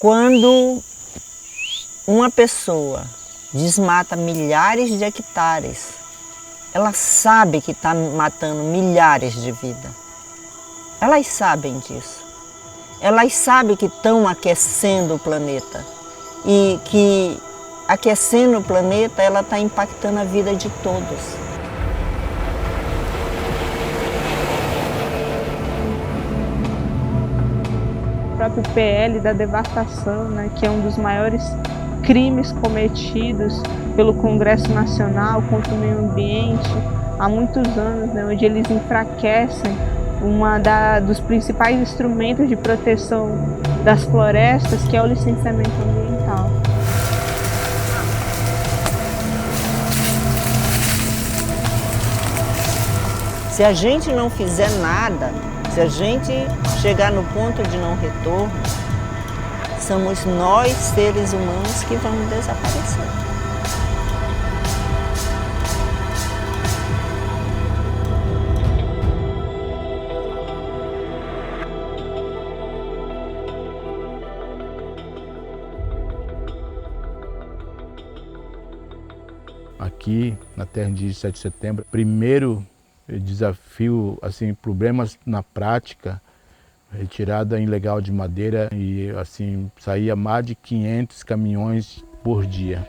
Quando uma pessoa desmata milhares de hectares, ela sabe que está matando milhares de vidas. Elas sabem disso. Elas sabem que estão aquecendo o planeta e que aquecendo o planeta ela está impactando a vida de todos. O próprio PL da devastação, né, que é um dos maiores crimes cometidos pelo Congresso Nacional contra o meio ambiente há muitos anos, né, onde eles enfraquecem dos principais instrumentos de proteção das florestas, que é o licenciamento ambiental. Se a gente não fizer nada, se a gente chegar no ponto de não retorno, somos nós, seres humanos, que vamos desaparecer. Aqui na terra indígena de 7 de setembro, primeiro desafio, assim, problemas na prática, retirada ilegal de madeira e assim saía mais de 500 caminhões por dia.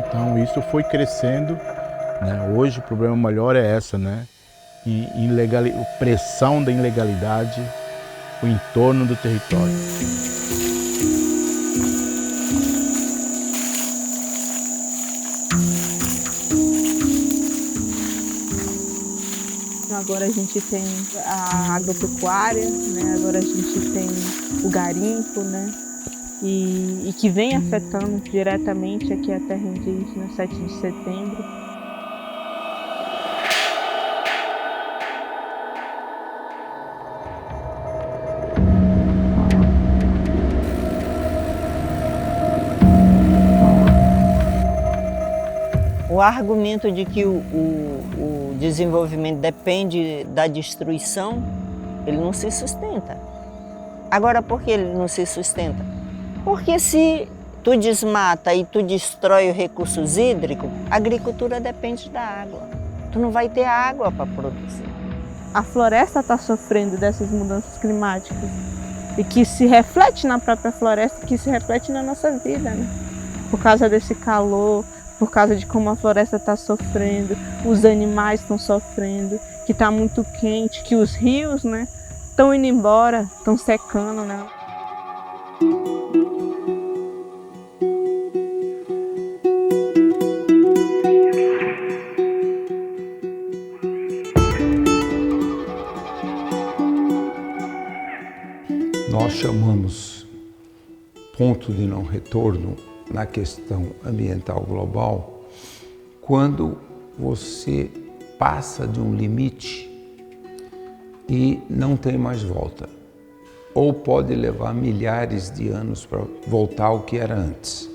Então isso foi crescendo, né? Hoje o problema maior é essa, né? Pressão da ilegalidade, o entorno do território. Agora a gente tem a agropecuária, né? Agora a gente tem o garimpo, né? E que vem afetando diretamente aqui a terra indígena 7 de setembro. O argumento de que o desenvolvimento depende da destruição, ele não se sustenta. Agora, por que ele não se sustenta? Porque se tu desmata e tu destrói os recursos hídricos, a agricultura depende da água. Tu não vai ter água para produzir. A floresta está sofrendo dessas mudanças climáticas e que se reflete na própria floresta, que se reflete na nossa vida, né? Por causa desse calor, por causa de como a floresta está sofrendo, os animais estão sofrendo, que está muito quente, que os rios, né, estão indo embora, estão secando, né? Nós chamamos ponto de não retorno na questão ambiental global quando você passa de um limite e não tem mais volta, ou pode levar milhares de anos para voltar ao que era antes.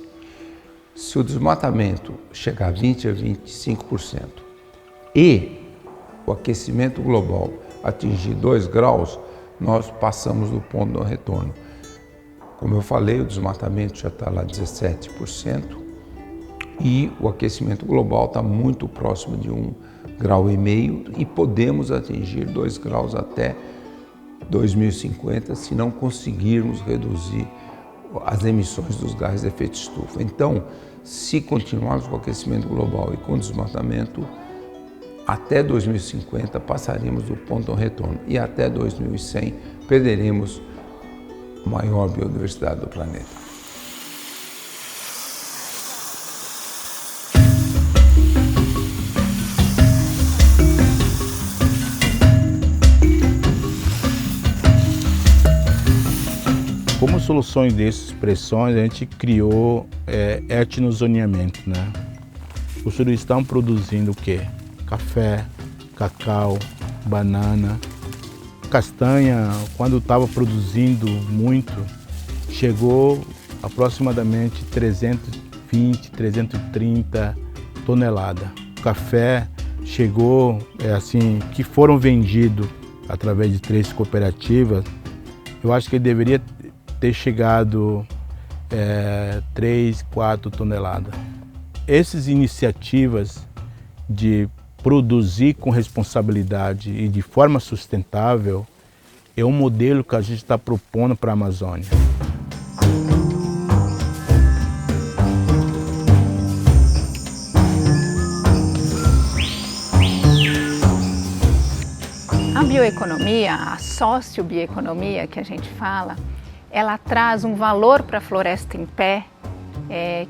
Se o desmatamento chegar a 20% a 25% e o aquecimento global atingir 2 graus, nós passamos do ponto de não retorno. Como eu falei, o desmatamento já está lá 17% e o aquecimento global está muito próximo de 1,5 grau e podemos atingir 2 graus até 2050 se não conseguirmos reduzir as emissões dos gases de efeito estufa. Então, se continuarmos com o aquecimento global e com o desmatamento, até 2050 passaremos do ponto de não retorno e até 2100 perderemos a maior biodiversidade do planeta. Como soluções dessas pressões, a gente criou etnozoneamento, né? Os senhores estão produzindo o quê? Café, cacau, banana, castanha. Quando estava produzindo muito, chegou aproximadamente 320 320, 330 toneladas. O café chegou, que foram vendidos através de 3 cooperativas, eu acho que ele deveria ter chegado 3, 4 toneladas. Essas iniciativas de produzir com responsabilidade e de forma sustentável é um modelo que a gente está propondo para a Amazônia. A bioeconomia, a sociobioeconomia que a gente fala, ela traz um valor para a floresta em pé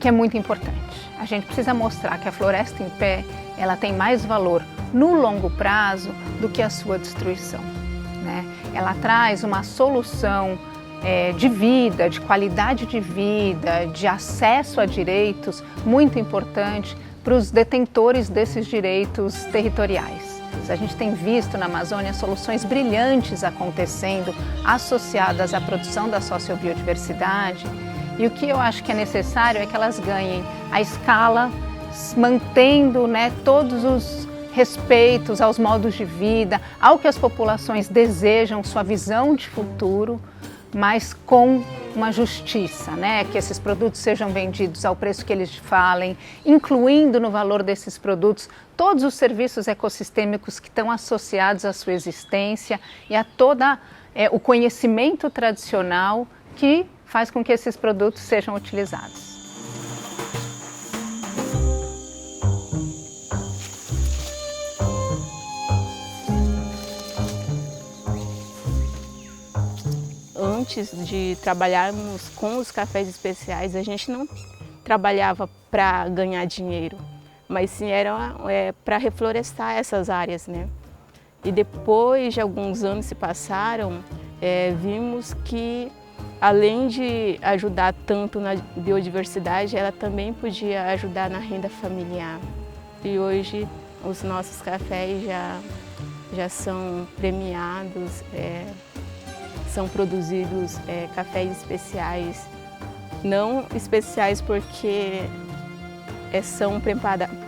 que é muito importante. A gente precisa mostrar que a floresta em pé ela tem mais valor no longo prazo do que a sua destruição, né? Ela traz uma solução de vida, de qualidade de vida, de acesso a direitos muito importante para os detentores desses direitos territoriais. A gente tem visto na Amazônia soluções brilhantes acontecendo associadas à produção da sociobiodiversidade, e o que eu acho que é necessário é que elas ganhem a escala, mantendo, né, todos os respeitos aos modos de vida, ao que as populações desejam, sua visão de futuro, mas com uma justiça, né? Que esses produtos sejam vendidos ao preço que eles falem, incluindo no valor desses produtos todos os serviços ecossistêmicos que estão associados à sua existência e a todo o conhecimento tradicional que faz com que esses produtos sejam utilizados. Antes de trabalharmos com os cafés especiais, a gente não trabalhava para ganhar dinheiro, mas sim era para reflorestar essas áreas, né? E depois de alguns anos se passaram, vimos que além de ajudar tanto na biodiversidade, ela também podia ajudar na renda familiar. E hoje os nossos cafés já são premiados, são produzidos cafés especiais, não especiais porque são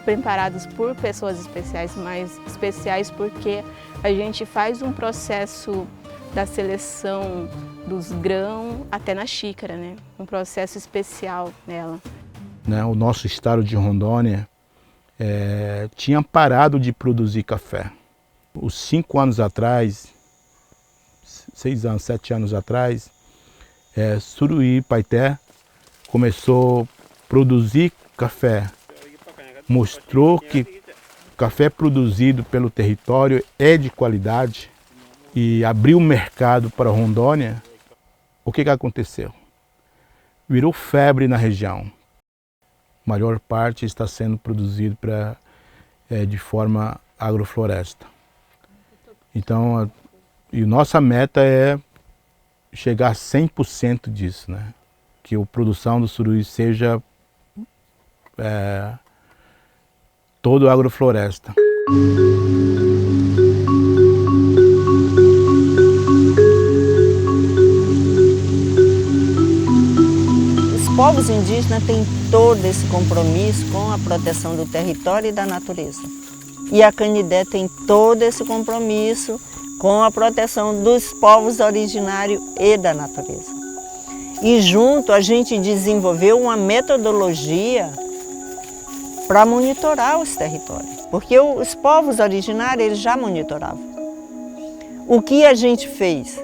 preparados por pessoas especiais, mas especiais porque a gente faz um processo da seleção dos grãos até na xícara, né? Um processo especial nela. O nosso estado de Rondônia tinha parado de produzir café. Os 5 anos atrás, 6 anos, 7 anos atrás, Suruí, Paité, começou a produzir café. Mostrou que o café produzido pelo território é de qualidade e abriu o mercado para Rondônia. O que aconteceu? Virou febre na região. A maior parte está sendo produzido de forma agrofloresta. Então, e nossa meta é chegar a 100% disso, né? Que a produção do Suruí seja todo agrofloresta. Os povos indígenas têm todo esse compromisso com a proteção do território e da natureza. E a Canidé tem todo esse compromisso com a proteção dos povos originários e da natureza. E junto a gente desenvolveu uma metodologia para monitorar os territórios, porque os povos originários eles já monitoravam. O que a gente fez?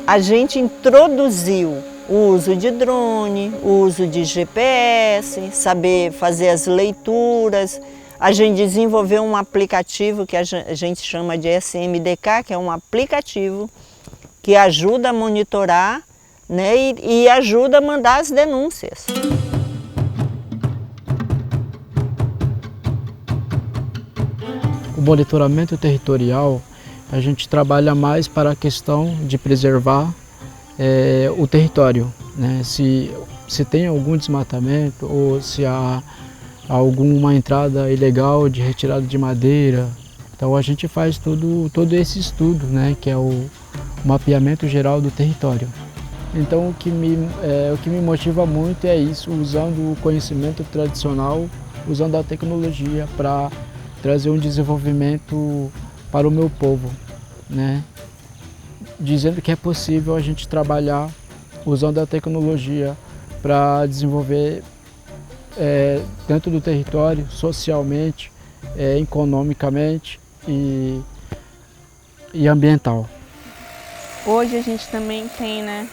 A gente introduziu o uso de drone, o uso de GPS, saber fazer as leituras. A gente desenvolveu um aplicativo que a gente chama de SMDK, que é um aplicativo que ajuda a monitorar, né, e ajuda a mandar as denúncias. O monitoramento territorial, a gente trabalha mais para a questão de preservar o território, né? Se tem algum desmatamento ou se há alguma entrada ilegal de retirada de madeira. Então a gente faz todo esse estudo, né, que é o mapeamento geral do território. Então o que me motiva muito é isso, usando o conhecimento tradicional, usando a tecnologia para trazer um desenvolvimento para o meu povo, né? Dizendo que é possível a gente trabalhar usando a tecnologia para desenvolver dentro do território, socialmente, economicamente e ambiental. Hoje a gente também tem, né,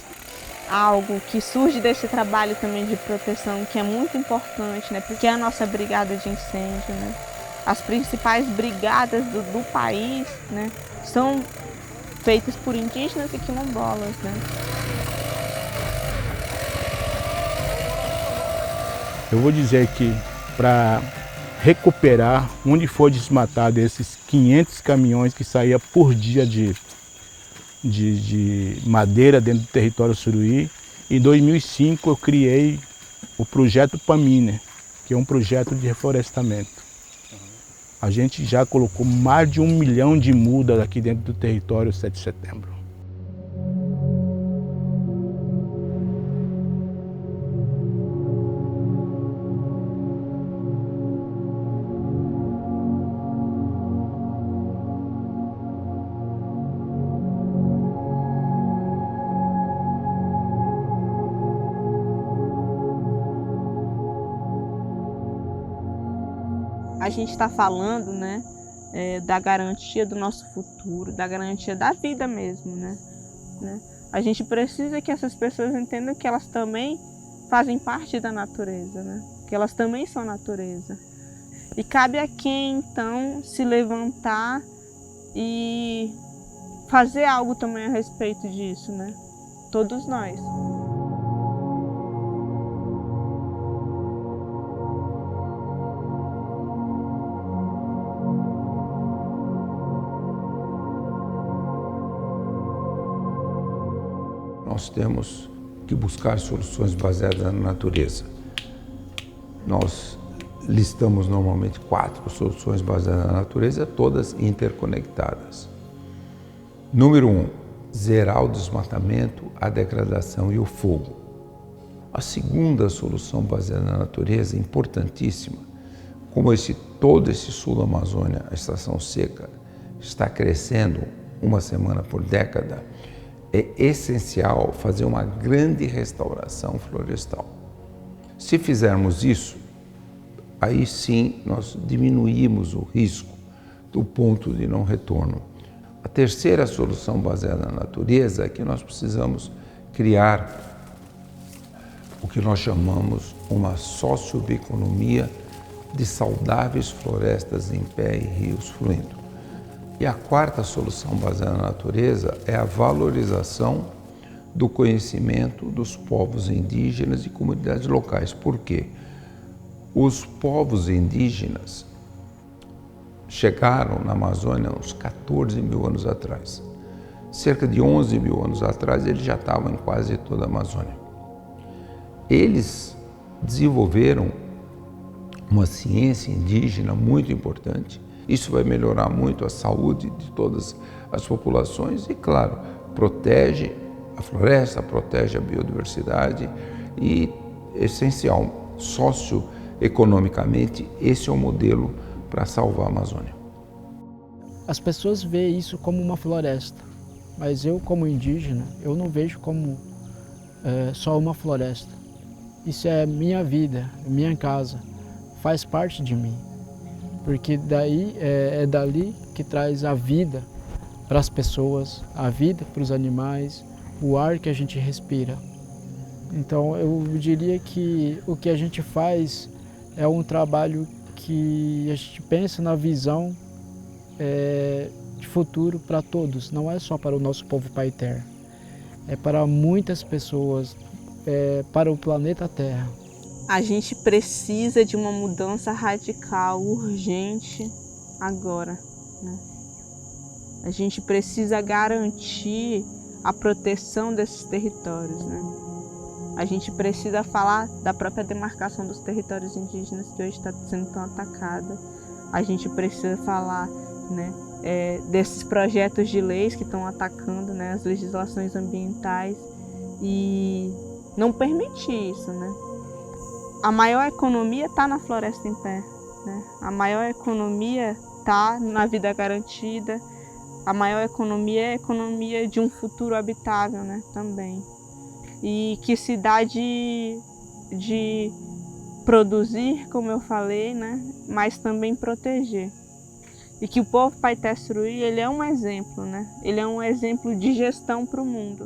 algo que surge desse trabalho também de proteção, que é muito importante, né, porque é a nossa brigada de incêndio, né, as principais brigadas do país, né, são feitas por indígenas e quilombolas, né. Eu vou dizer que para recuperar onde foi desmatado esses 500 caminhões que saía por dia de madeira dentro do território Suruí, em 2005 eu criei o projeto PAMINER, que é um projeto de reflorestamento. A gente já colocou mais de 1 milhão de mudas aqui dentro do território 7 de setembro. A gente está falando, né, da garantia do nosso futuro, da garantia da vida mesmo, né? A gente precisa que essas pessoas entendam que elas também fazem parte da natureza, né? Que elas também são natureza. E cabe a quem, então, se levantar e fazer algo também a respeito disso, né? Todos nós. Nós temos que buscar soluções baseadas na natureza. Nós listamos normalmente 4 soluções baseadas na natureza, todas interconectadas. Número 1, zerar o desmatamento, a degradação e o fogo. A segunda solução baseada na natureza, importantíssima, como todo esse sul da Amazônia, a estação seca, está crescendo uma semana por década, é essencial fazer uma grande restauração florestal. Se fizermos isso, aí sim nós diminuímos o risco do ponto de não retorno. A terceira solução baseada na natureza é que nós precisamos criar o que nós chamamos uma sociobioeconomia de saudáveis florestas em pé e rios fluindo. E a quarta solução baseada na natureza é a valorização do conhecimento dos povos indígenas e comunidades locais. Por quê? Os povos indígenas chegaram na Amazônia uns 14 mil anos atrás. Cerca de 11 mil anos atrás, eles já estavam em quase toda a Amazônia. Eles desenvolveram uma ciência indígena muito importante. Isso vai melhorar muito a saúde de todas as populações e, claro, protege a floresta, protege a biodiversidade e, essencial, socioeconomicamente, esse é o modelo para salvar a Amazônia. As pessoas veem isso como uma floresta, mas eu, como indígena, eu não vejo como só uma floresta. Isso é minha vida, minha casa, faz parte de mim. Porque daí é dali que traz a vida para as pessoas, a vida para os animais, o ar que a gente respira. Então eu diria que o que a gente faz é um trabalho que a gente pensa na visão de futuro para todos, não é só para o nosso povo Paiter, é para muitas pessoas, para o planeta Terra. A gente precisa de uma mudança radical, urgente, agora, né? A gente precisa garantir a proteção desses territórios, né? A gente precisa falar da própria demarcação dos territórios indígenas que hoje está sendo tão atacada. A gente precisa falar, né, desses projetos de leis que estão atacando, né, as legislações ambientais. e não permitir isso, né? A maior economia está na floresta em pé, né? A maior economia está na vida garantida, a maior economia é a economia de um futuro habitável, né? Também. E que se dá de produzir, como eu falei, né? Mas também proteger. E que o povo Paitê Suruí, ele é um exemplo, né? Ele é um exemplo de gestão para o mundo.